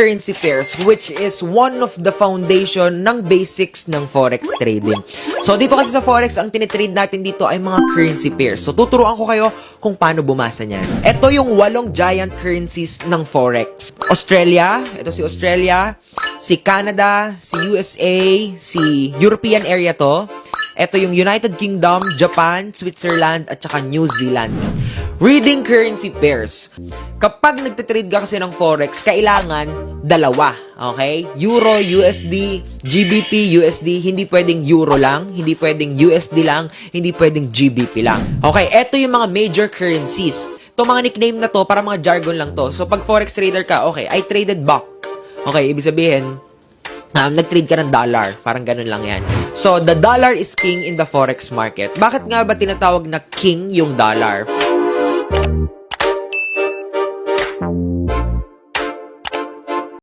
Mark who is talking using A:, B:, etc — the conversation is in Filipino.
A: currency pairs, which is one of the foundation ng basics ng forex trading. So dito kasi sa forex, ang tinitrade natin dito ay mga currency pairs. So tuturuan ko kayo kung paano bumasa niyan. Ito yung 8 giant currencies ng forex. Australia, ito si Australia, si Canada, si USA, si European area to. Ito yung United Kingdom, Japan, Switzerland, at saka New Zealand. Reading currency pairs. Kapag nagtitrade ka kasi ng forex, kailangan dalawa. Okay? Euro, USD, GBP, USD. Hindi pwedeng Euro lang, hindi pwedeng USD lang, hindi pwedeng GBP lang. Okay? Ito yung mga major currencies. Itong mga nickname na to, para mga jargon lang to. So, pag forex trader ka, okay, I traded buck. Okay, ibig sabihin, nag-trade ka ng dollar. Parang ganun lang yan. So, the dollar is king in the forex market. Bakit nga ba tinatawag na king yung dollar?